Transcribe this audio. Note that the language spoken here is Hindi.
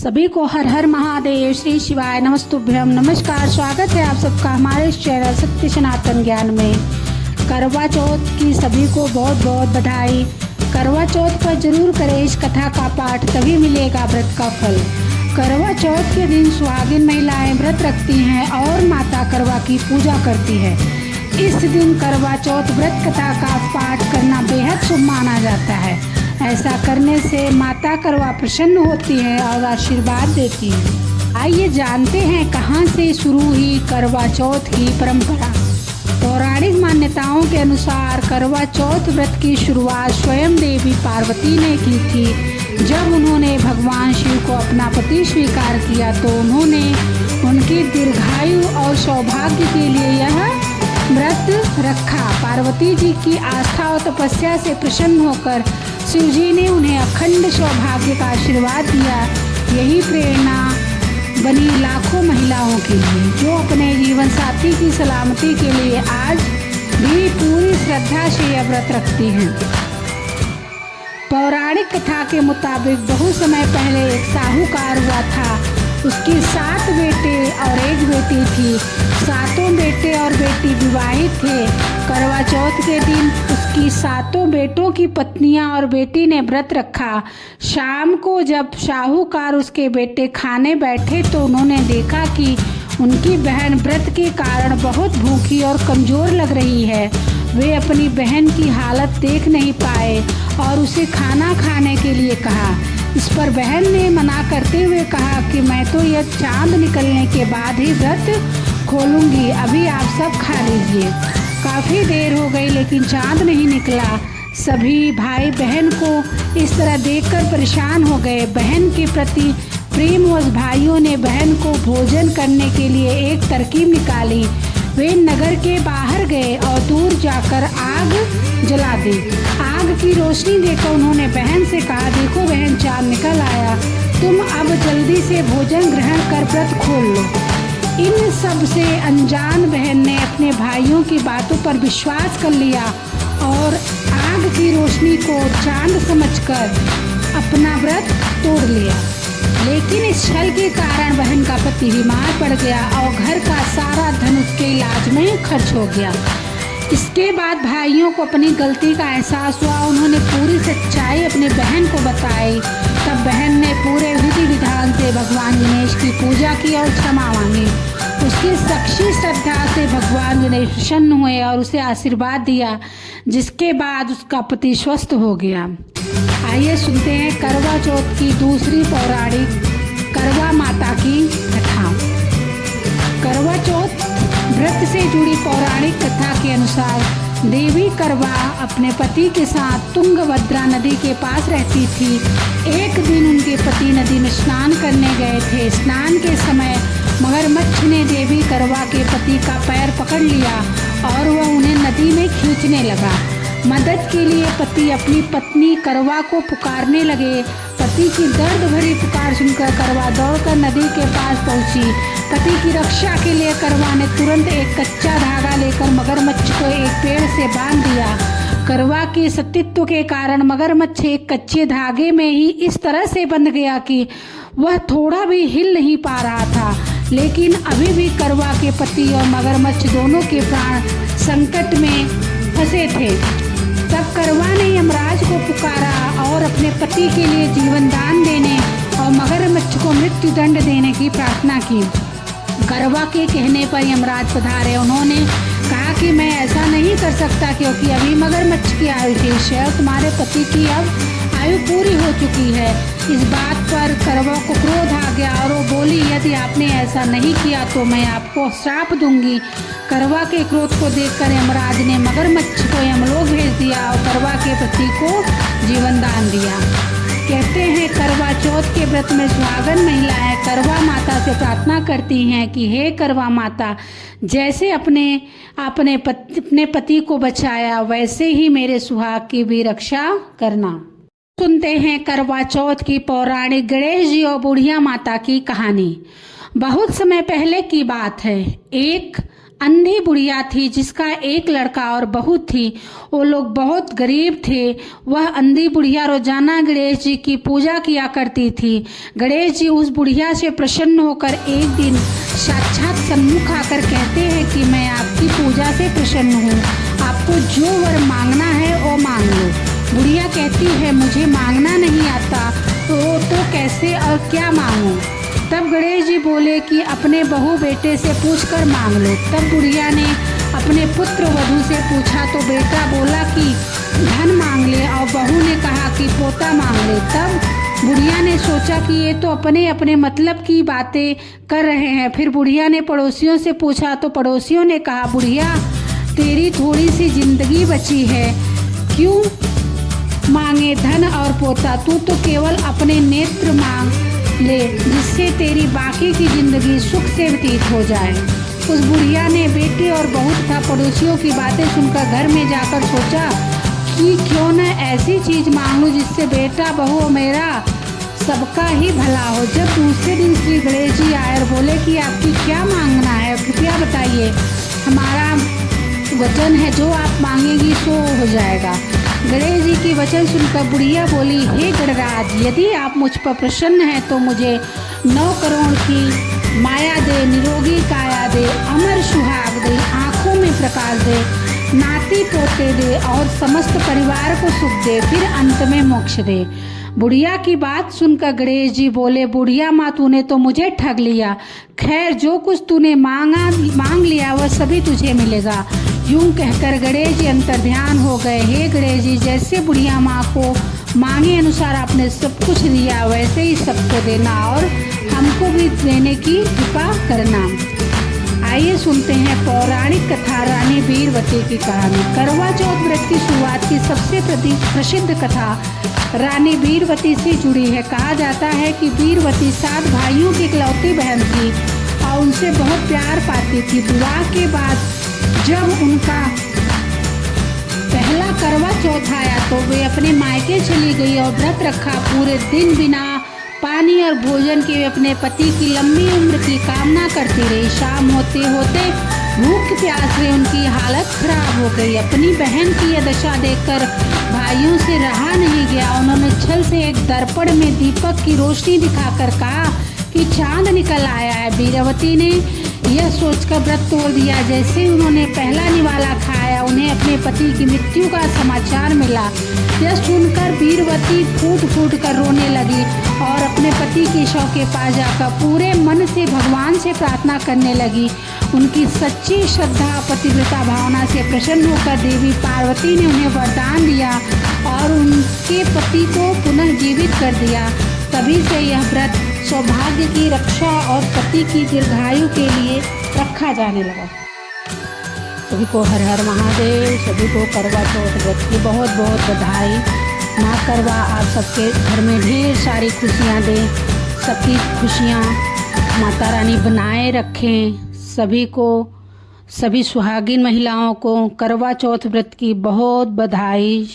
सभी को हर हर महादेव, श्री शिवाय नमस्तुभ्यम। नमस्कार, स्वागत है आप सबका हमारे इस चैनल सत्य सनातन ज्ञान में। करवा चौथ की सभी को बहुत बहुत बधाई। करवा चौथ पर जरूर करें इस कथा का पाठ, तभी मिलेगा व्रत का फल। करवा चौथ के दिन सुहागिन महिलाएं व्रत रखती हैं और माता करवा की पूजा करती है। इस दिन करवा चौथ व्रत कथा का पाठ करना बेहद शुभ माना जाता है। ऐसा करने से माता करवा प्रसन्न होती है और आशीर्वाद देती है। आइए जानते हैं कहां से शुरू हुई करवा चौथ की परंपरा। पौराणिक मान्यताओं के अनुसार करवा चौथ व्रत की शुरुआत स्वयं देवी पार्वती ने की थी। जब उन्होंने भगवान शिव को अपना पति स्वीकार किया तो उन्होंने उनकी दीर्घायु और सौभाग्य के लिए यह व्रत रखा। पार्वती जी की आस्था और तपस्या से प्रसन्न होकर शिव जी ने उन्हें अखंड सौभाग्य का आशीर्वाद दिया। यही प्रेरणा बनी लाखों महिलाओं के लिए जो अपने जीवन साथी की सलामती के लिए आज भी पूरी श्रद्धा से यह व्रत रखती हैं। पौराणिक कथा के मुताबिक बहुत समय पहले एक साहूकार हुआ था। उसकी 7 बेटे और 1 बेटी थी। सातों बेटे और बेटी विवाहित थे। करवा चौथ के दिन उसकी 7 बेटों की पत्नियां और बेटी ने व्रत रखा। शाम को जब साहूकार उसके बेटे खाने बैठे तो उन्होंने देखा कि उनकी बहन व्रत के कारण बहुत भूखी और कमज़ोर लग रही है। वे अपनी बहन की हालत देख नहीं पाए और उसे खाना खाने के लिए कहा। इस पर बहन ने मना करते हुए कहा कि मैं तो यह चांद निकलने के बाद ही व्रत खोलूंगी, अभी आप सब खा लीजिए। काफ़ी देर हो गई लेकिन चांद नहीं निकला। सभी भाई बहन को इस तरह देखकर परेशान हो गए। बहन के प्रति प्रेमवश भाइयों ने बहन को भोजन करने के लिए एक तरकीब निकाली। वे नगर के बाहर गए और दूर जाकर आग जला दी। आग की रोशनी देखकर उन्होंने बहन से कहा, देखो बहन, चांद निकल आया, तुम अब जल्दी से भोजन ग्रहण कर व्रत खोल लो। इन सब से अनजान बहन ने अपने भाइयों की बातों पर विश्वास कर लिया और आग की रोशनी को चांद समझकर अपना व्रत तोड़ लिया। लेकिन इस छल के कारण बहन का पति बीमार पड़ गया और घर का सारा धन उसके इलाज में खर्च हो गया। इसके बाद भाइयों को अपनी गलती का एहसास हुआ। उन्होंने पूरी सच्चाई अपने बहन को बताई। तब बहन ने पूरे विधि विधान से भगवान गणेश की पूजा की और क्षमा मांगी। उसकी सच्ची श्रद्धा से भगवान गणेश प्रसन्न हुए और उसे आशीर्वाद दिया, जिसके बाद उसका पति स्वस्थ हो गया। आइए सुनते हैं करवा चौथ की दूसरी पौराणिक करवा माता की कथा। करवा चौथ व्रत से जुड़ी पौराणिक कथा के अनुसार देवी करवा अपने पति के साथ तुंगभद्रा नदी के पास रहती थी। एक दिन उनके पति नदी में स्नान करने गए थे। स्नान के समय मगरमच्छ ने देवी करवा के पति का पैर पकड़ लिया और वह उन्हें नदी में खींचने लगा। मदद के लिए पति अपनी पत्नी करवा को पुकारने लगे। पति की दर्द भरी पुकार सुनकर करवा दौड़कर नदी के पास पहुंची। पति की रक्षा के लिए करवा ने तुरंत एक कच्चा धागा लेकर मगरमच्छ को एक पेड़ से बांध दिया। करवा के सतीत्व के कारण मगरमच्छ एक कच्चे धागे में ही इस तरह से बंध गया कि वह थोड़ा भी हिल नहीं पा रहा था। लेकिन अभी भी करवा के पति और मगरमच्छ दोनों के प्राण संकट में फंसे थे। तब करवा ने यमराज को पुकारा और अपने पति के लिए जीवन दान देने और मगरमच्छ को मृत्यु दंड देने की प्रार्थना की। करवा के कहने पर यमराज पधारे। उन्होंने कहा कि मैं ऐसा नहीं कर सकता क्योंकि अभी मगरमच्छ की आयु शेष है और तुम्हारे पति की अब आयु पूरी हो चुकी है। इस बात पर करवा को क्रोध आ गया और वो बोली, यदि आपने ऐसा नहीं किया तो मैं आपको श्राप दूंगी। करवा के क्रोध को देखकर यमराज ने मगरमच्छ को यमलोक भेज दिया और करवा के पति को जीवन दान दिया। कहते हैं करवा चौथ के व्रत में सुहागन महिलाएं करवा माता से प्रार्थना करती हैं कि हे करवा माता, जैसे अपने पति को बचाया वैसे ही मेरे सुहाग की भी रक्षा करना। सुनते हैं करवा चौथ की पौराणिक गणेश जी और बुढ़िया माता की कहानी। बहुत समय पहले की बात है। एक अंधी बुढ़िया थी जिसका एक लड़का और बहू थी। वो लोग बहुत गरीब थे। वह अंधी बुढ़िया रोजाना गणेश जी की पूजा किया करती थी। गणेश जी उस बुढ़िया से प्रसन्न होकर एक दिन साक्षात सन्मुख आकर कहते हैं कि मैं आपकी पूजा से प्रसन्न हूँ, आपको जो वर मांगना है वो मांग लो। बुढ़िया कहती है मुझे मांगना नहीं आता तो कैसे और क्या मांगूं? तब गणेश जी बोले कि अपने बहू बेटे से पूछकर मांग लो। तब बुढ़िया ने अपने पुत्र वधू से पूछा तो बेटा बोला कि धन मांग ले और बहू ने कहा कि पोता मांग ले। तब बुढ़िया ने सोचा कि ये तो अपने अपने मतलब की बातें कर रहे हैं। फिर बुढ़िया ने पड़ोसियों से पूछा तो पड़ोसियों ने कहा बुढ़िया तेरी थोड़ी सी जिंदगी बची है, क्यों मांगे धन और पोता? तू तो केवल अपने नेत्र मांग ले जिससे तेरी बाकी की जिंदगी सुख से व्यतीत हो जाए। उस बुढ़िया ने बेटी और बहू तथा पड़ोसियों की बातें सुनकर घर में जाकर सोचा कि क्यों न ऐसी चीज मांगूं जिससे बेटा बहू मेरा सबका ही भला हो। जब दूसरे दिन श्री गणेश जी आए और बोले कि आपकी क्या मांगना है, कृपया बताइए, हमारा वचन है जो आप मांगेगी सो हो जाएगा। गणेश जी की वचन सुनकर बुढ़िया बोली हे गणराज, यदि आप मुझ पर प्रसन्न हैं तो मुझे 9 करोड़ की माया दे, निरोगी काया दे, अमर सुहाग दे, आंखों में प्रकाश दे, नाती पोते दे और समस्त परिवार को सुख दे, फिर अंत में मोक्ष दे। बुढ़िया की बात सुनकर गणेश जी बोले बुढ़िया माँ तूने तो मुझे ठग लिया। खैर जो कुछ तूने मांग लिया वह सभी तुझे मिलेगा। यूं कहकर गणेश जी अंतर्ध्यान हो गए। हे गणेश जी, जैसे बुढ़िया माँ को मांगे अनुसार आपने सब कुछ दिया वैसे ही सबको देना और हमको भी देने की कृपा करना। आइए सुनते हैं पौराणिक कथा रानी वीरवती की कहानी। करवा चौथ व्रत की शुरुआत की सबसे प्रसिद्ध कथा रानी वीरवती से जुड़ी है। कहा जाता है कि वीरवती 7 भाइयों की इकलौती बहन थी और उनसे बहुत प्यार पाती थी। विवाह के बाद जब उनका पहला करवा चौथ आया तो वे अपने मायके चली गई और व्रत रखा। पूरे दिन बिना पानी और भोजन के अपने पति की लंबी उम्र की कामना करती रही। शाम होते होते भूख प्यास से उनकी हालत खराब हो गई। अपनी बहन की यह दशा देखकर भाइयों से रहा नहीं गया। उन्होंने छल से एक दर्पण में दीपक की रोशनी दिखाकर कहा कि चांद निकल आया है। वीरवती ने यह सोचकर व्रत तोड़ दिया। जैसे ही उन्होंने पहला निवाला खाया उन्हें अपने पति की मृत्यु का समाचार मिला। यह सुनकर वीरवती फूट फूट कर रोने लगी और अपने पति के शव के पास जाकर पूरे मन से भगवान से प्रार्थना करने लगी। उनकी सच्ची श्रद्धा पतिव्रता भावना से प्रसन्न होकर देवी पार्वती ने उन्हें वरदान दिया और उनके पति को पुनः जीवित कर दिया। तभी से यह व्रत सौभाग्य की रक्षा और पति की दीर्घायु के लिए रखा जाने लगा। सभी को हर हर महादेव, सभी को करवा चौथ व्रत की बहुत बहुत बधाई। माँ करवा आप सबके घर में ढेर सारी खुशियाँ दें, सबकी खुशियाँ माता रानी बनाए रखें। सभी को, सभी सुहागिन महिलाओं को करवा चौथ व्रत की बहुत बधाई।